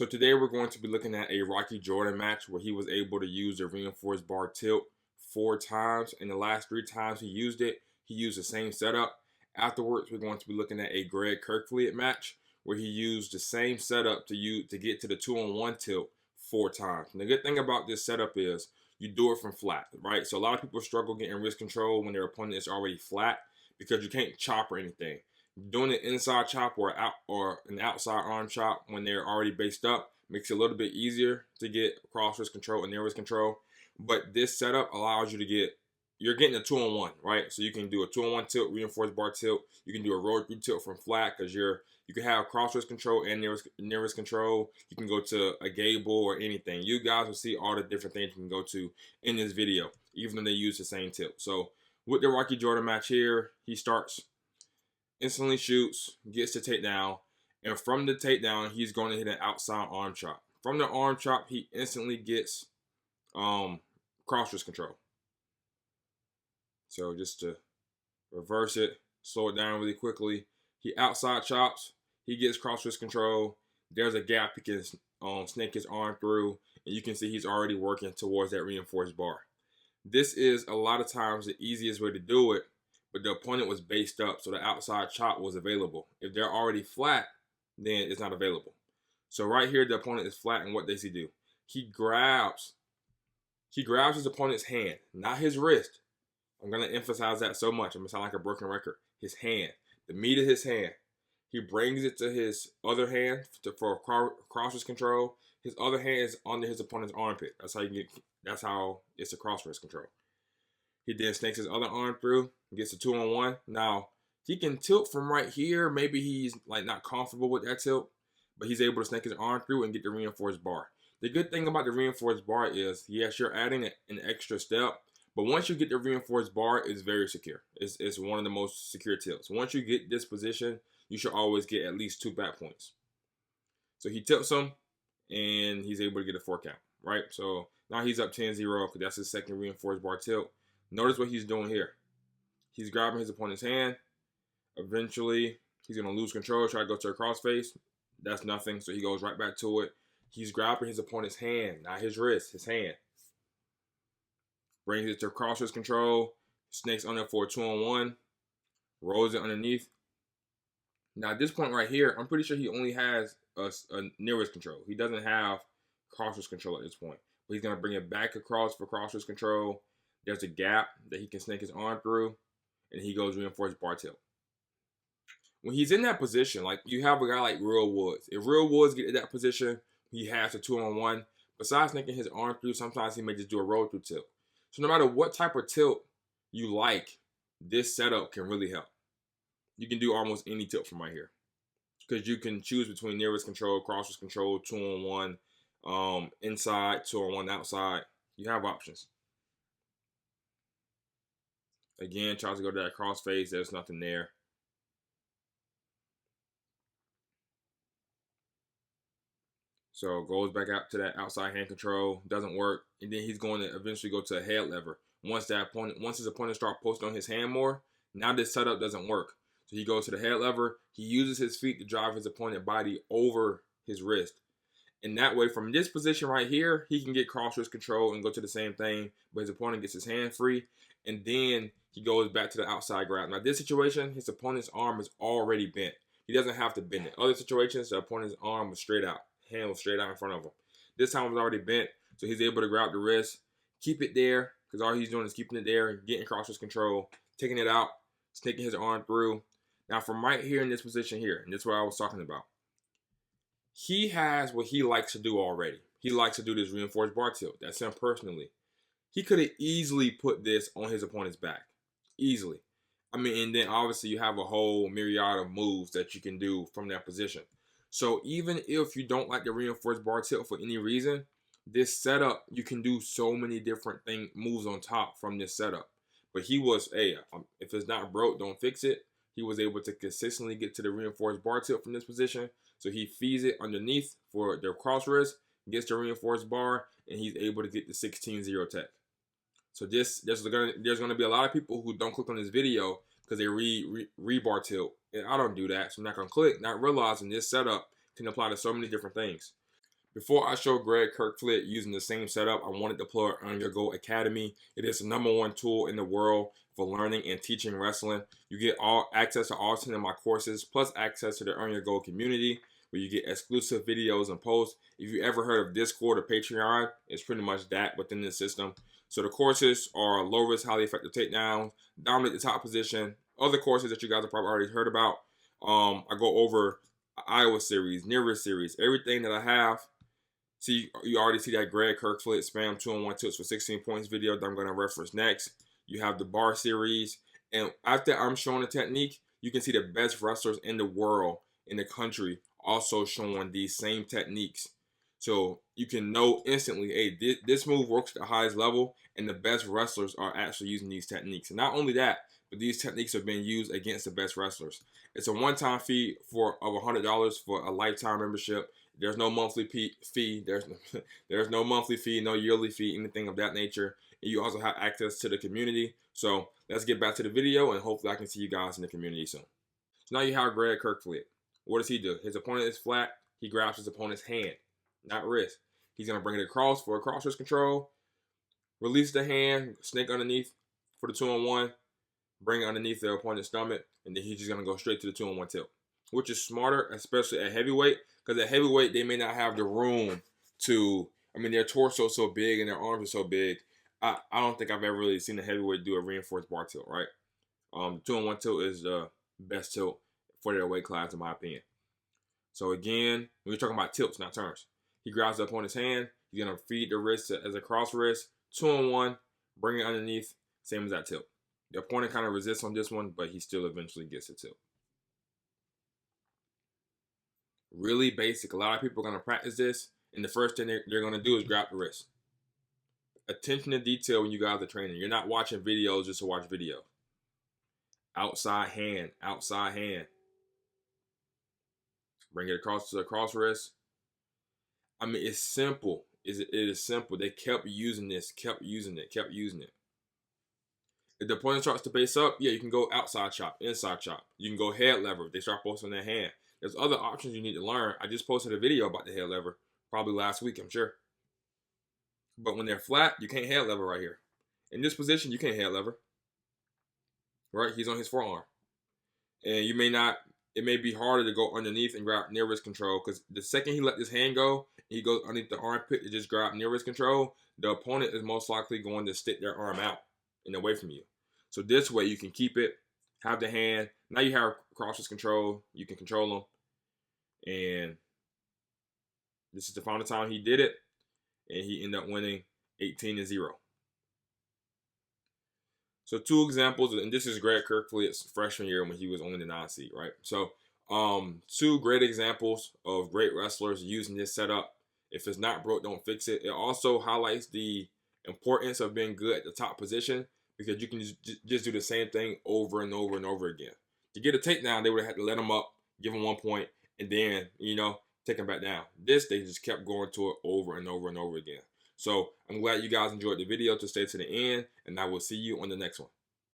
So today we're going to be looking at a Rocky Jordan match where he was able to use the reinforced bar tilt 4 times. And the last 3 times he used it, he used the same setup. Afterwards, we're going to be looking at a Greg Kirkfet match where he used the same setup to get to the 2-on-1 tilt 4 times. And the good thing about this setup is you do it from flat, right? So a lot of people struggle getting wrist control when their opponent is already flat because you can't chop or anything. Doing an inside chop or an outside arm chop when they're already based up makes it a little bit easier to get cross wrist control and near wrist control. But this setup allows you to you're getting a 2-on-1, right? So you can do a 2-on-1 tilt, reinforced bar tilt. You can do a roll through tilt from flat because you can have cross wrist control and near wrist control. You can go to a gable or anything. You guys will see all the different things you can go to in this video, even though they use the same tilt. So with the Rocky Jordan match here, he starts, instantly shoots, gets the takedown, and from the takedown, he's going to hit an outside arm chop. From the arm chop, he instantly gets cross wrist control. So just to reverse it, slow it down really quickly, he outside chops, he gets cross wrist control. There's a gap he can snake his arm through, and you can see he's already working towards that reinforced bar. This is a lot of times the easiest way to do it, but the opponent was based up, so the outside chop was available. If they're already flat, then it's not available. So right here, the opponent is flat, and what does he do? He grabs his opponent's hand, not his wrist. I'm going to emphasize that so much. I'm going to sound like a broken record. His hand, the meat of his hand. He brings it to his other hand for cross wrist control. His other hand is under his opponent's armpit. That's how it's a cross wrist control. He then snakes his other arm through, gets a 2-on-1. Now, he can tilt from right here. Maybe he's like not comfortable with that tilt, but he's able to snake his arm through and get the reinforced bar. The good thing about the reinforced bar is, yes, you're adding an extra step, but once you get the reinforced bar, it's very secure. It's one of the most secure tilts. Once you get this position, you should always get at least 2 back points. So he tilts him, and he's able to get a 4 count, right? So now he's up 10-0 because that's his second reinforced bar tilt. Notice what he's doing here. He's grabbing his opponent's hand. Eventually, he's going to lose control, try to go to a crossface. That's nothing, so he goes right back to it. He's grabbing his opponent's hand, not his wrist, his hand. Brings it to cross wrist control. Snakes under for a 2-on-1. Rolls it underneath. Now, at this point right here, I'm pretty sure he only has a near wrist control. He doesn't have cross wrist control at this point. But he's going to bring it back across for cross wrist control. There's a gap that he can snake his arm through, and he goes reinforced bar tilt. When he's in that position, like you have a guy like Real Woods. If Real Woods get in that position, he has a 2-on-1. Besides snaking his arm through, sometimes he may just do a roll through tilt. So no matter what type of tilt you like, this setup can really help. You can do almost any tilt from right here because you can choose between near wrist control, cross wrist control, 2-on-1, inside, 2-on-1 outside. You have options. Again, tries to go to that crossface. There's nothing there. So goes back out to that outside hand control. Doesn't work. And then he's going to eventually go to a head lever. Once his opponent starts posting on his hand more, now this setup doesn't work. So he goes to the head lever. He uses his feet to drive his opponent's body over his wrist. And that way, from this position right here, he can get cross wrist control and go to the same thing, but his opponent gets his hand free. And then he goes back to the outside grab. Now, this situation, his opponent's arm is already bent. He doesn't have to bend it. Other situations, the opponent's arm was straight out. Hand was straight out in front of him. This time it was already bent, so he's able to grab the wrist, keep it there, because all he's doing is keeping it there, getting cross wrist control, taking it out, snaking his arm through. Now, from right here in this position here, and this is what I was talking about, he has what he likes to do already. He likes to do this reinforced bar tilt. That's him personally. He could have easily put this on his opponent's back. Easily. I mean, and then obviously you have a whole myriad of moves that you can do from that position. So even if you don't like the reinforced bar tilt for any reason, this setup, you can do so many different moves on top from this setup. But he was, hey, if it's not broke, don't fix it. He was able to consistently get to the reinforced bar tilt from this position. So he feeds it underneath for their cross wrist, gets the reinforced bar, and he's able to get the 16-0 tech. So there's going to be a lot of people who don't click on this video because they ReBar tilt. And I don't do that, so I'm not going to click, not realizing this setup can apply to so many different things. Before I show Greg Kirkfet using the same setup, I wanted to plug Earn Your Gold Academy. It is the #1 tool in the world for learning and teaching wrestling. You get all access to all 10 of my courses, plus access to the Earn Your Gold community, where you get exclusive videos and posts. If you ever heard of Discord or Patreon, it's pretty much that within the system. So the courses are low risk, highly effective takedowns, dominate the top position, other courses that you guys have probably already heard about. I go over Iowa series, nearest series, everything that I have. See, you already see that Greg Kirkfet spam 2-on-1 tilts for 16 points video that I'm going to reference next. You have the bar series. And after I'm showing the technique, you can see the best wrestlers in the world, in the country, also showing these same techniques. So you can know instantly, hey, this move works at the highest level, and the best wrestlers are actually using these techniques. And not only that, but these techniques have been used against the best wrestlers. It's a one-time fee of $100 for a lifetime membership. There's no monthly fee. There's no monthly fee, no yearly fee, anything of that nature. And you also have access to the community. So let's get back to the video, and hopefully I can see you guys in the community soon. So now you have Greg Kirkfet. What does he do? His opponent is flat. He grabs his opponent's hand, not wrist. He's going to bring it across for a cross wrist control. Release the hand, snake underneath for the 2-on-1. Bring it underneath the opponent's stomach, and then he's just going to go straight to the 2-on-1 tilt, which is smarter, especially at heavyweight, because at heavyweight, they may not have the room to, their torso is so big and their arms are so big. I don't think I've ever really seen a heavyweight do a reinforced bar tilt, right? The 2-on-1 tilt is the best tilt for their weight class, in my opinion. So again, we're talking about tilts, not turns. He grabs the opponent's hand. He's going to feed the wrist as a cross wrist. 2-on-1, bring it underneath, same as that tilt. The opponent kind of resists on this one, but he still eventually gets a tilt. Really basic. A lot of people are going to practice this, and the first thing they're going to do is grab the wrist. Attention to detail when you guys are training. You're not watching videos just to watch videos. Outside hand, outside hand. Bring it across to the cross wrist. It's simple. It is simple. They kept using this, kept using it. If the opponent starts to base up, yeah, you can go outside chop, inside chop. You can go head lever if they start posting their hand. There's other options you need to learn. I just posted a video about the head lever, probably last week, I'm sure. But when they're flat, you can't head lever right here. In this position, you can't head lever. Right? He's on his forearm. And you may not, it may be harder to go underneath and grab near wrist control, because the second he let this hand go, he goes underneath the armpit to just grab near wrist control, the opponent is most likely going to stick their arm out and away from you. So this way you can keep it, have the hand. Now you have cross wrist control. You can control them. And this is the final time he did it. And he ended up winning 18-0. So 2 examples, and this is Greg Kirkfet's freshman year when he was only the 9 seed, right? So 2 great examples of great wrestlers using this setup. If it's not broke, don't fix it. It also highlights the importance of being good at the top position, because you can just do the same thing over and over and over again. To get a takedown, they would have had to let him up, give him 1 point, and then, take him back down. This, they just kept going to it over and over and over again. So I'm glad you guys enjoyed the video to stay to the end, and I will see you on the next one.